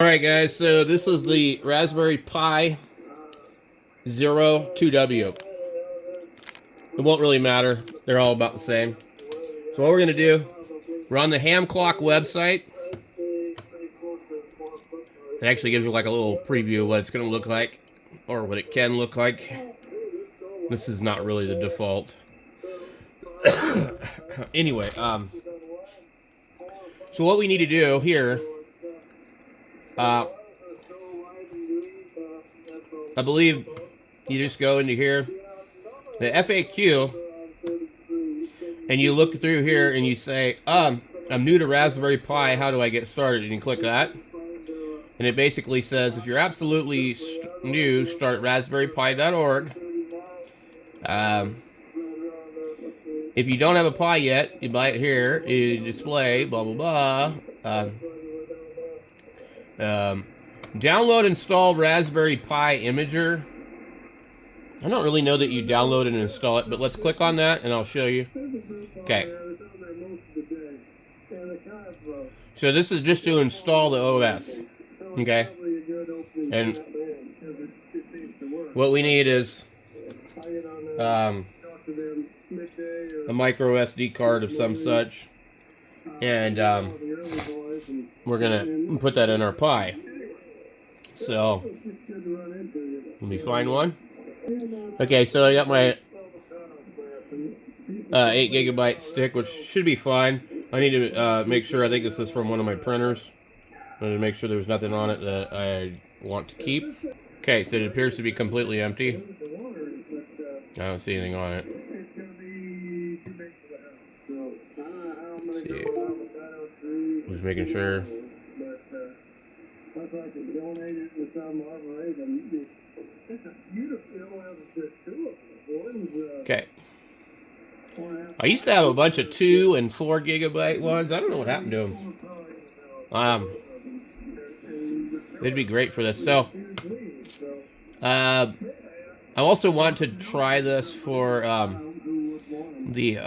Alright guys, so this is the Raspberry Pi 2W. It won't really matter. They're all about the same. So what we're going to do, we're on the Ham Clock website. It actually gives you like a little preview of what it's going to look like, or what it can look like. This is not really the default. Anyway, so what we need to do here, I believe you just go into here, the FAQ, and you look through here and you say, I'm new to Raspberry Pi, how do I get started? And you click that. And it basically says, if you're absolutely new, start at raspberrypi.org. If you don't have a Pi yet, you buy it here, you display, blah, blah, blah. Download, install Raspberry Pi Imager. I don't really know that you download and install it, but let's click on that and I'll show you. Okay. So this is just to install the OS. Okay. And what we need is a micro SD card of some such. And we're going to put that in our Pi. So, let me find one. Okay, so I got my 8 gigabyte stick, which should be fine. I need to make sure, I think this is from one of my printers. I need to make sure there's nothing on it that I want to keep. Okay, so it appears to be completely empty. I don't see anything on it. Let's see. Just making sure. Okay. I used to have a bunch of 2 and 4 gigabyte ones. I don't know what happened to them. They'd be great for this. So, I also want to try this for the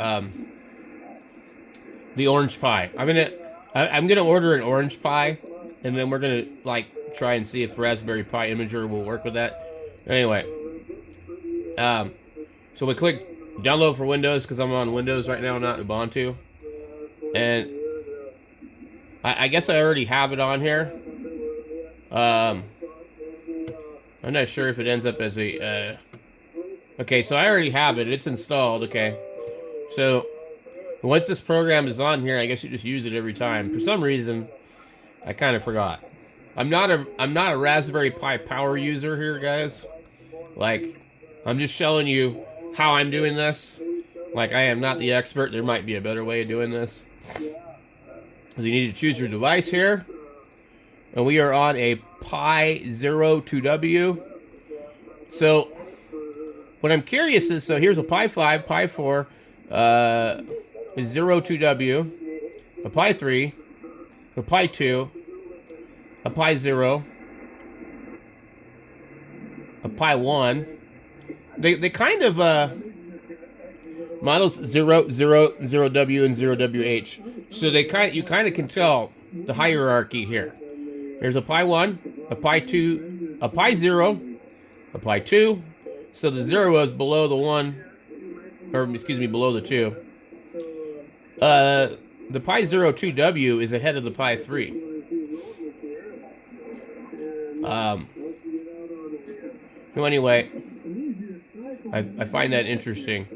orange Pi. I'm gonna order an orange Pi, and then we're gonna try and see if Raspberry Pi Imager will work with that. Anyway, so we click download for Windows because I'm on Windows right now, not Ubuntu, and I guess I already have it on here. I'm not sure if it ends up as a. Okay, so I already have it. It's installed. Okay, so once this program is on here, I guess you just use it every time. For some reason, I kind of forgot. I'm not a Raspberry Pi power user here, guys. I'm just showing you how I'm doing this. I am not the expert. There might be a better way of doing this. You need to choose your device here. And we are on a Pi 2W. So, what I'm curious is, so here's a Pi 5, Pi 4, 2W, a Pi 3, a Pi 2, a Pi 0, a Pi 1. They kind of, models 0, 0, 0W, and 0WH. So you kind of can tell the hierarchy here. There's a Pi 1, a Pi 2, a Pi 0, a Pi 2. So the 0 is below the 1, or excuse me, below the 2. The Pi 2W is ahead of the Pi 3. So anyway, I find that interesting.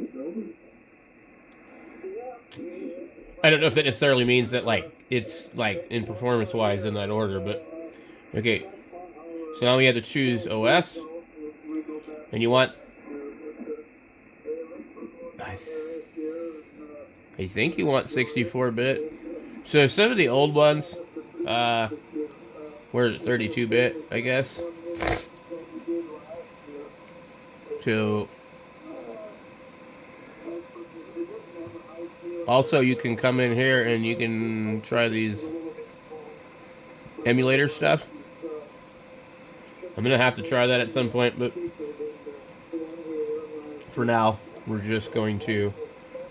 I don't know if that necessarily means that it's in performance wise in that order, but okay. So now we have to choose OS, and you want. I think you want 64-bit. So some of the old ones were 32-bit, I guess. So also you can come in here and you can try these emulator stuff. I'm gonna have to try that at some point, but for now we're just going to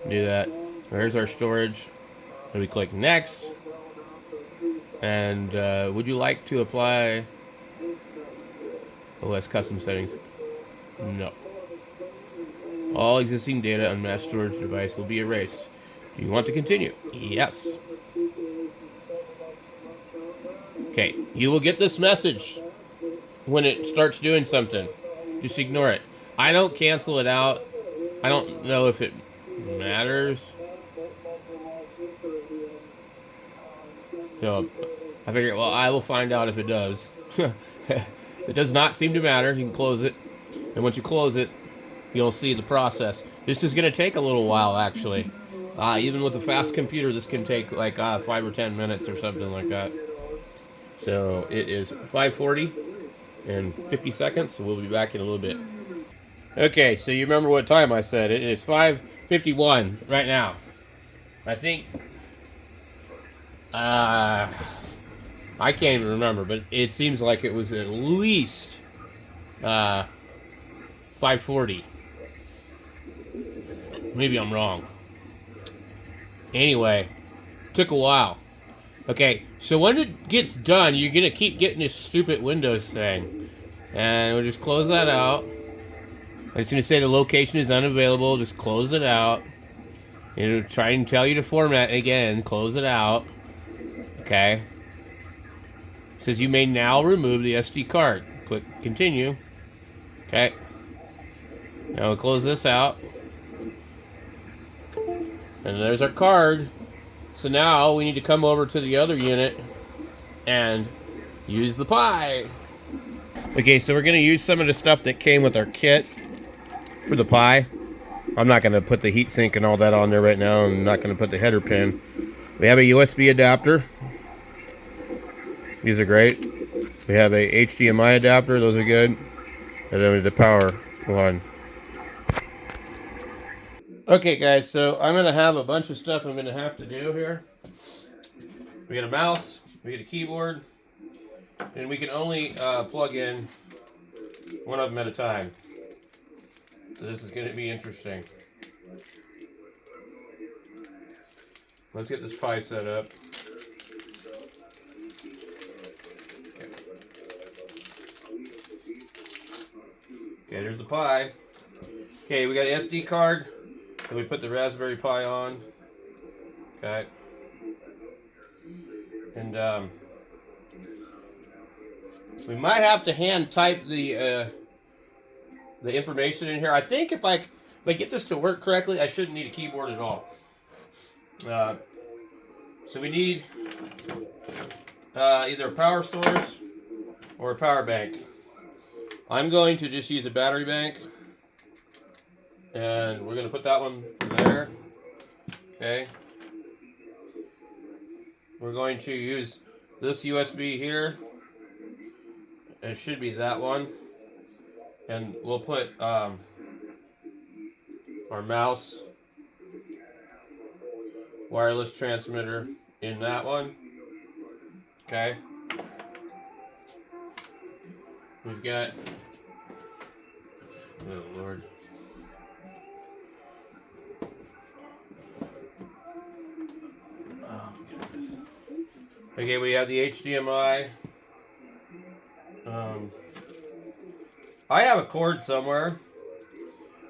do that. There's our storage. And we click next. And would you like to apply OS custom settings? No. All existing data on mass storage device will be erased. Do you want to continue? Yes. Okay, you will get this message when it starts doing something. Just ignore it. I don't cancel it out. I don't know if it matters. No, I figure, well, I will find out if it does. It does not seem to matter. You can close it. And once you close it, you'll see the process. This is going to take a little while, actually. Even with a fast computer, this can take like 5 or 10 minutes or something like that. So it is 5:40 and 50 seconds, so we'll be back in a little bit. Okay, so you remember what time I said. It is 5:51 right now. I think... I can't even remember, but it seems like it was at least 5:40. Maybe I'm wrong. Anyway, took a while. Okay, so when it gets done, you're gonna keep getting this stupid Windows thing, and we'll just close that out. It's gonna say the location is unavailable. Just close it out. It'll try and tell you to format again. Close it out. Okay. It says you may now remove the SD card. Click continue. Okay. Now we'll close this out. And there's our card. So now we need to come over to the other unit and use the Pi. Okay, so we're going to use some of the stuff that came with our kit for the Pi. I'm not going to put the heatsink and all that on there right now. I'm not going to put the header pin. We have a USB adapter. These are great. We have a HDMI adapter. Those are good. And then the power one. Okay, guys, so I'm going to have a bunch of stuff I'm going to have to do here. We got a mouse, we got a keyboard, and we can only plug in one of them at a time. So this is going to be interesting. Let's get this Pi set up. Okay, there's the Pi. Okay, we got an SD card. And we put the Raspberry Pi on. Okay. And we might have to hand type the information in here. I think if I get this to work correctly, I shouldn't need a keyboard at all. So we need either a power source or a power bank. I'm going to just use a battery bank. And we're going to put that one there. Okay. We're going to use this USB here. It should be that one. And we'll put our mouse wireless transmitter in that one. Okay. We've got... Oh, Lord. Okay, we have the HDMI. I have a cord somewhere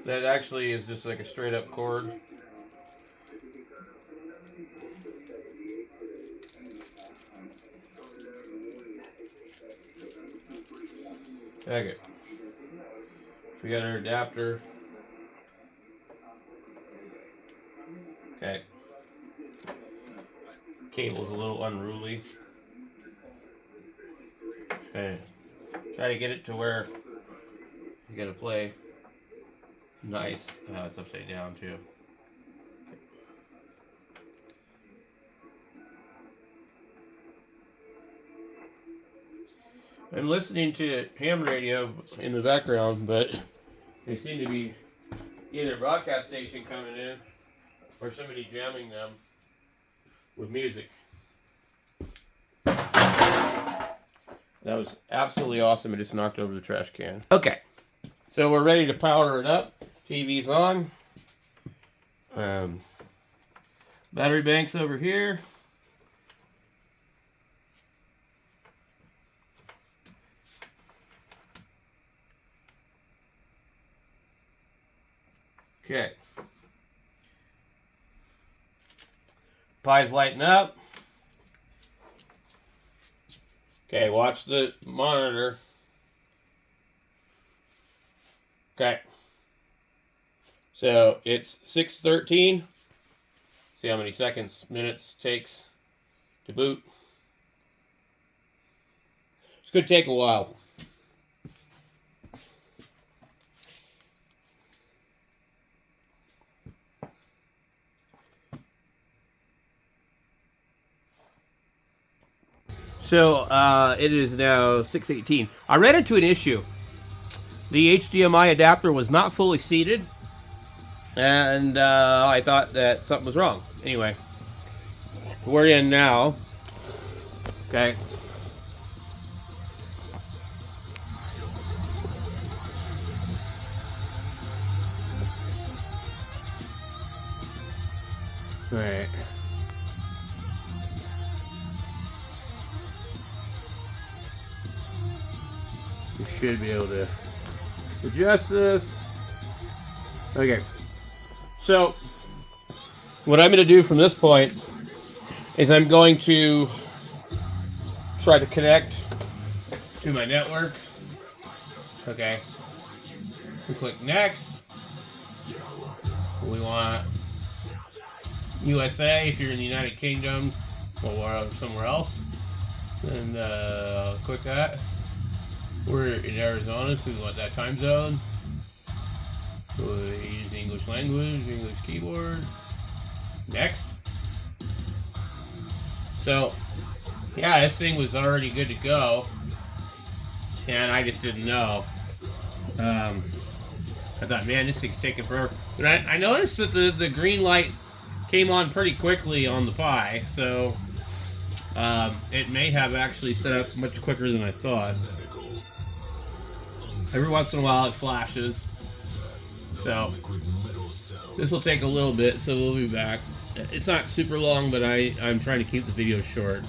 that actually is just like a straight up cord. Okay. We got our adapter. Okay. Cable's a little unruly. Okay. Try to get it to where you gotta play nice. It's upside down too. I'm listening to ham radio in the background, but they seem to be either a broadcast station coming in or somebody jamming them with music. That was absolutely awesome. I just knocked over the trash can. Okay, so we're ready to power it up. TV's on. Battery bank's over here. Okay. Pie's lighting up. Okay, watch the monitor. Okay. So it's 6:13. See how many seconds, minutes takes to boot. It's going to take a while. So it is now 6:18. I ran into an issue. The HDMI adapter was not fully seated, and I thought that something was wrong. Anyway, we're in now. Okay. All right. We should be able to adjust this. Okay. So, what I'm going to do from this point is I'm going to try to connect to my network. Okay. We click next. We want USA if you're in the United Kingdom or somewhere else. And click that. We're in Arizona, so we want that time zone. We use the English language, English keyboard. Next. So, yeah, this thing was already good to go, and I just didn't know. I thought, man, this thing's taking forever. But I noticed that the green light came on pretty quickly on the Pi, so it may have actually set up much quicker than I thought. Every once in a while it flashes. So this will take a little bit, so we'll be back. It's not super long, but I'm trying to keep the video short.